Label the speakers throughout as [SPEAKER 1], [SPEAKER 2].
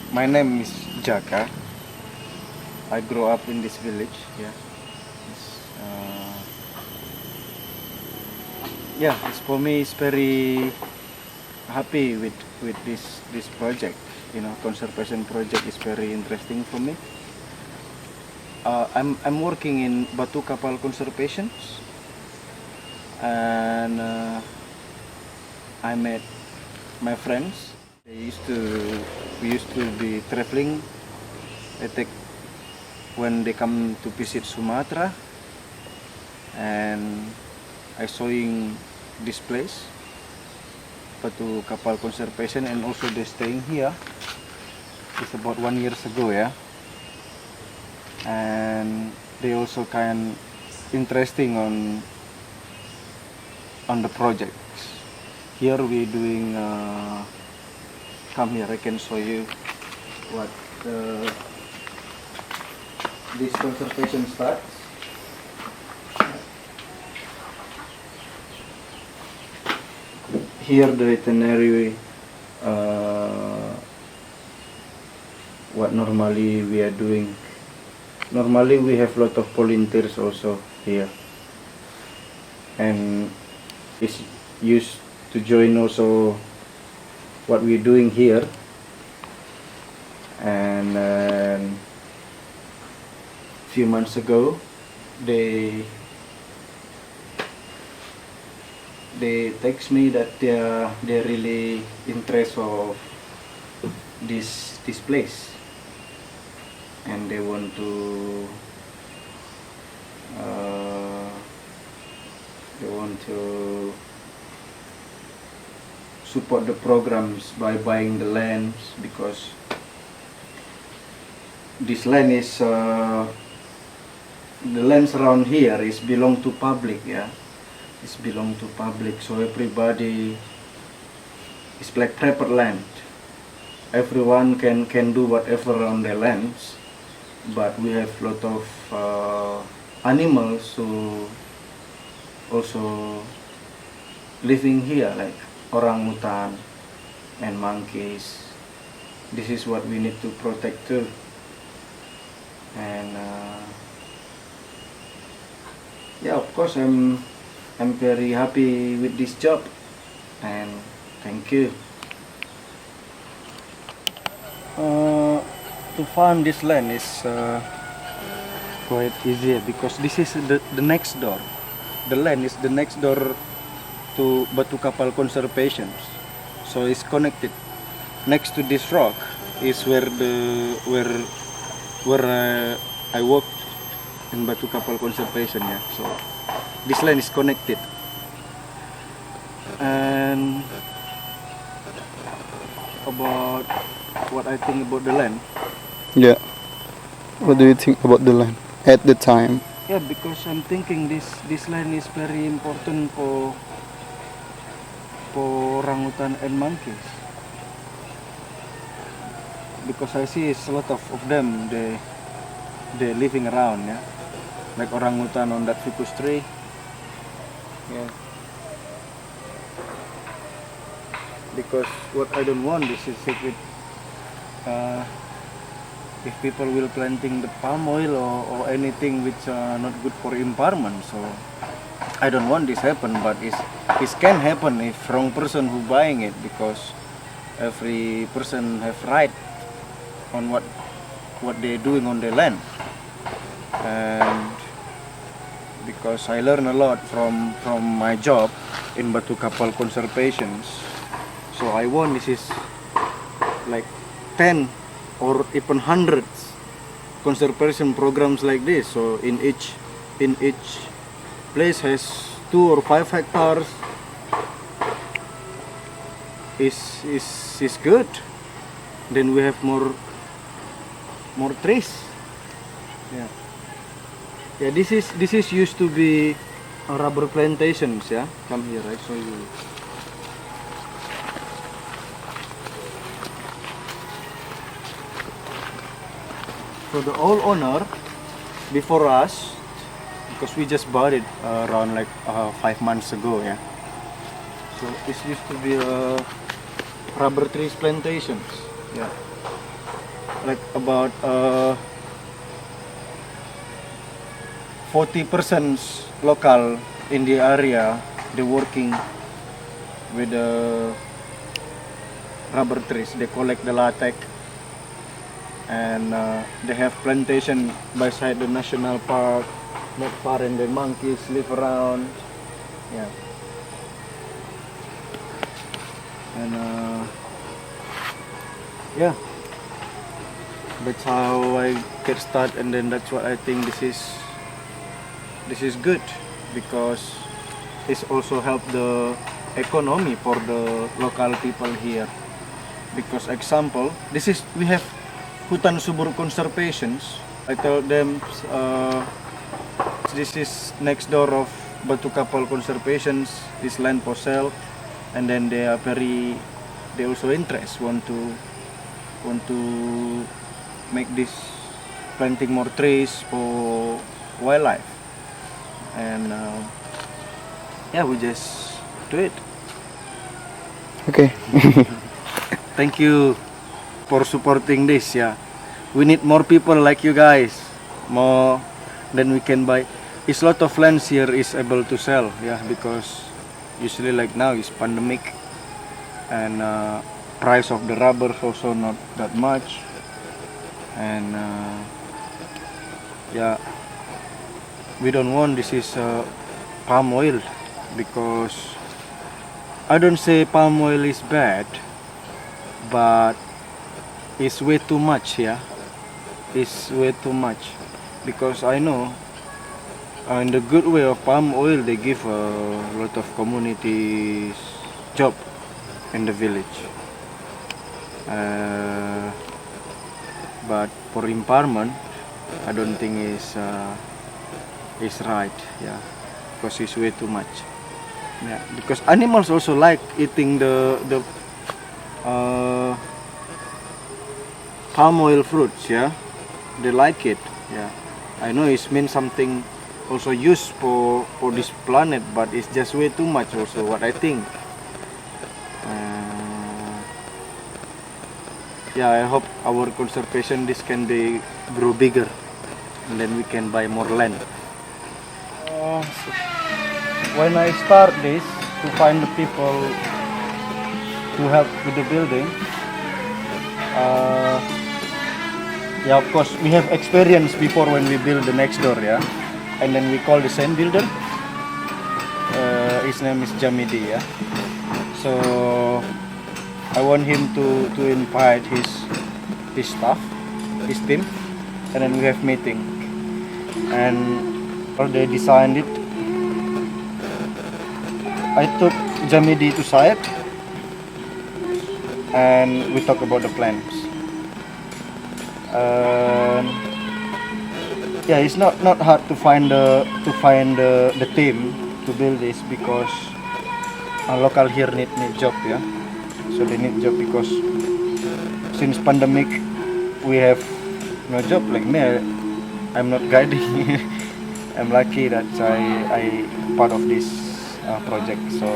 [SPEAKER 1] My name is Jaka. I grew up in this village. Yeah. Uh, it's for me. It's very happy with this project. Conservation project is very interesting for me. I'm working in Batu Kapal Conservation, and I met my friends. We used to be traveling. When they come to visit Sumatra, and I showing this place, Batu Kapal Conservation, and also they staying here. It's about 1 year ago, yeah. And they also kind interesting on the projects. Here we doing. Come here, I can show you what this conservation starts. Here the itinerary, what normally we are doing. Normally we have a lot of volunteers also here, and is used to join also what we're doing here. And few months ago they text me that they're really interested of this place, and they want to support the programs by buying the lands, because this land is the lands around here is belong to public, yeah. It's belong to public, so everybody is like private land. Everyone can do whatever on their lands, but we have lot of animals who also living here, like orangutan and monkeys. This is what we need to protect too. And of course I'm very happy with this job, and thank you. To find this land is quite easy, because this is the next door. The land is the next door to Batu Kapal Conservation, so it's connected. Next to this rock is where I worked in Batu Kapal Conservation, yeah. So this land is connected. And about what I think about the land.
[SPEAKER 2] Yeah. What do you think about the land at the time?
[SPEAKER 1] Yeah, because I'm thinking this land is very important for orangutan and monkeys. Because I see it's a lot of them, they're living around, yeah. Like orangutan on that ficus tree. Yeah. Because what I don't want is if people will planting the palm oil or anything which not good for environment, so I don't want this happen. But it can happen if wrong person who buying it, because every person have right on what they're doing on their land. And because I learn a lot from my job in Batu Kapal Conservation, so I want this is like 10 or even hundreds conservation programs like this. So in each place has 2 or 5 hectares is good. Then we have more trees. Yeah, this is used to be rubber plantations, yeah. Come here, I show you. So the old owner before us, because we just bought it around like 5 months ago, yeah. So this used to be rubber trees plantations, yeah. like about 40% local in the area. They working with the rubber trees. They collect the latex, and they have plantation beside the national park, not far, and the monkeys live around. Yeah. And yeah, that's how I get started, and then that's what I think this is good, because it's also help the economy for the local people here. Because example, we have hutan subur conservations. I told them this is next door of Batu Kapal conservations, this land for sale, and then they also interest want to make this planting more trees for wildlife, and yeah, we just do it.
[SPEAKER 2] Okay.
[SPEAKER 1] Thank you for supporting this. Yeah, we need more people like you guys, more than we can buy. It's a lot of lands here is able to sell. Yeah, because usually like now is pandemic, and price of the rubber also not that much, and yeah, we don't want this is palm oil, because I don't say palm oil is bad, but it's way too much. Yeah, it's way too much, because I know in the good way of palm oil they give a lot of communities job in the village, but for empowerment I don't think is right. Yeah, because it's way too much. Yeah, because animals also like eating the palm oil fruits. Yeah, they like it. Yeah, I know it means something also used for this planet, but it's just way too much also, what I think. Yeah, I hope our conservation this can be grow bigger, and then we can buy more land. When I start this to find the people to help with the building, yeah, of course we have experience before when we build the next door. Yeah, and then we call the same builder. His name is Jamidi. Yeah, so I want him to invite his staff, his team, and then we have meeting, and they designed it. I took Jamidi to site, and we talk about the plans. Yeah, it's not hard to find the team to build this, because local here need job. Yeah, so they need job, because since pandemic we have no job. Like me, I'm not guiding. I'm lucky that I part of this project. So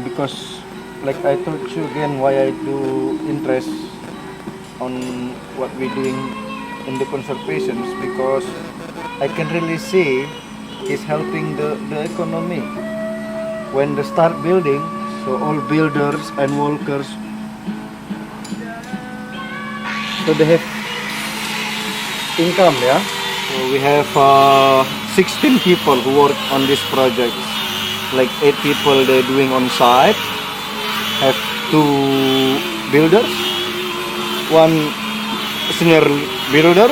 [SPEAKER 1] because like I told you again, why I do interest on what we're doing in the conservations, because I can really see it's helping the economy. When they start building, so all builders and workers, so they have income. Yeah, so we have 16 people who work on this project. Like 8 people they're doing on site, have 2 builders, 1 senior builder,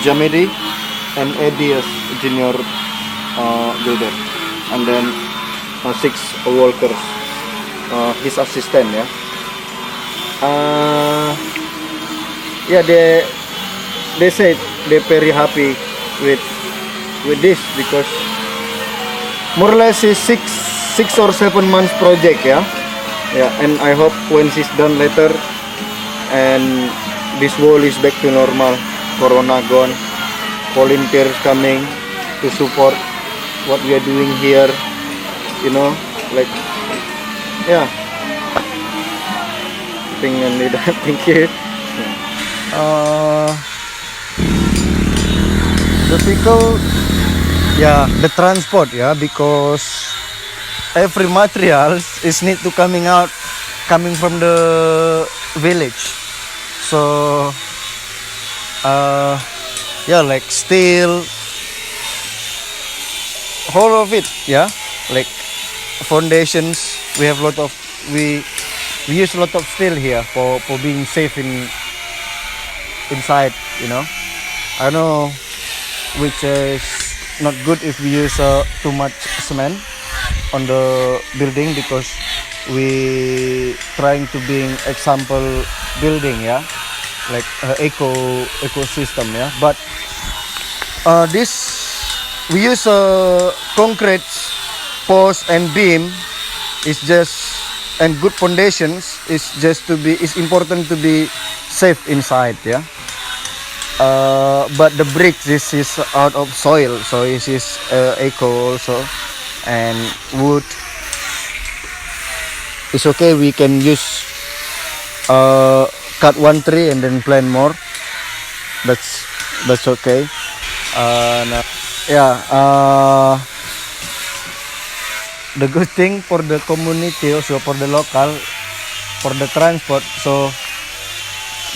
[SPEAKER 1] Jamidi, and Eddie as junior builder, and then 6 workers, his assistant. Yeah, yeah, they said they're very happy with this, because more or less is 6 or 7 months project. Yeah, and I hope when she's done later, and this world is back to normal, corona gone, volunteers coming to support what we are doing here, you know, like, yeah, I think only that. Thank you. Uh, the vehicle, yeah, the transport, yeah, because every materials is need to coming from the village. So, yeah, like steel, whole of it, yeah, like foundations. We have lot of we use a lot of steel here for being safe inside. I know which is not good if we use too much cement on the building, because we trying to being example building, yeah, like ecosystem, yeah. But this we use concrete post and beam is just, and good foundations is just to be, is important to be safe inside, yeah. But the bricks, this is out of soil, so this is eco also, and wood. It's okay. We can use cut one tree and then plant more. That's okay. Now, yeah. The good thing for the community, also for the local, for the transport, so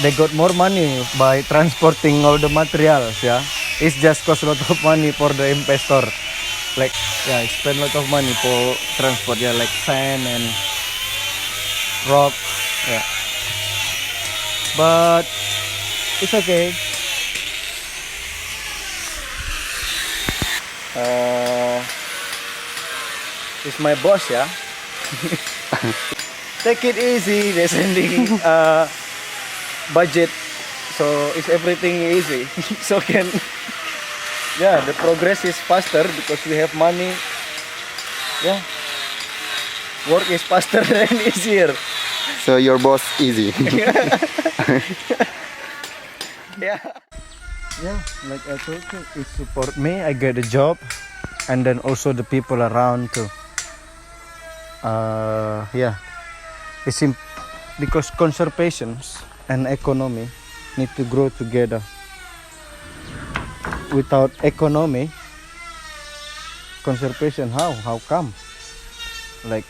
[SPEAKER 1] they got more money by transporting all the materials, yeah. It's just cost a lot of money for the investor, like, yeah, spend a lot of money for transport, yeah, like sand and rock, yeah. But it's okay. It's my boss, yeah. Take it easy. They're sending budget, so it's everything easy. So yeah, the progress is faster because we have money. Yeah, work is faster and easier.
[SPEAKER 2] So your boss easy.
[SPEAKER 1] Yeah. Yeah, like I told you, it support me. I get a job, and then also the people around too. Yeah, because conservation and economy need to grow together. Without economy, conservation, how come? Like,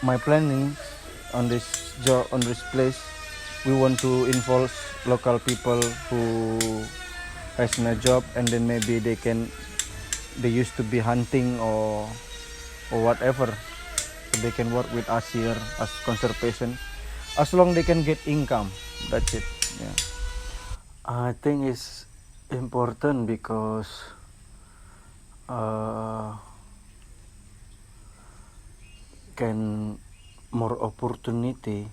[SPEAKER 1] my planning on this job, on this place, we want to involve local people who has no job, and then maybe they used to be hunting or whatever, so they can work with us here as conservation, as long they can get income. That's it. Yeah, I think it's important because can more opportunity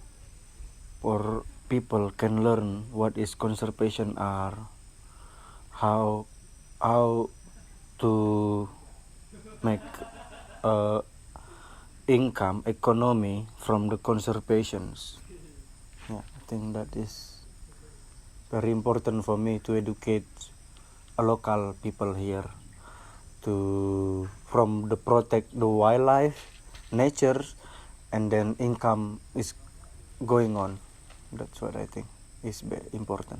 [SPEAKER 1] for people can learn what is conservation are, how to make income economy from the conservations. Yeah, I think that is very important for me to educate a local people here to from the protect the wildlife, nature, and then income is going on. That's what I think is very important.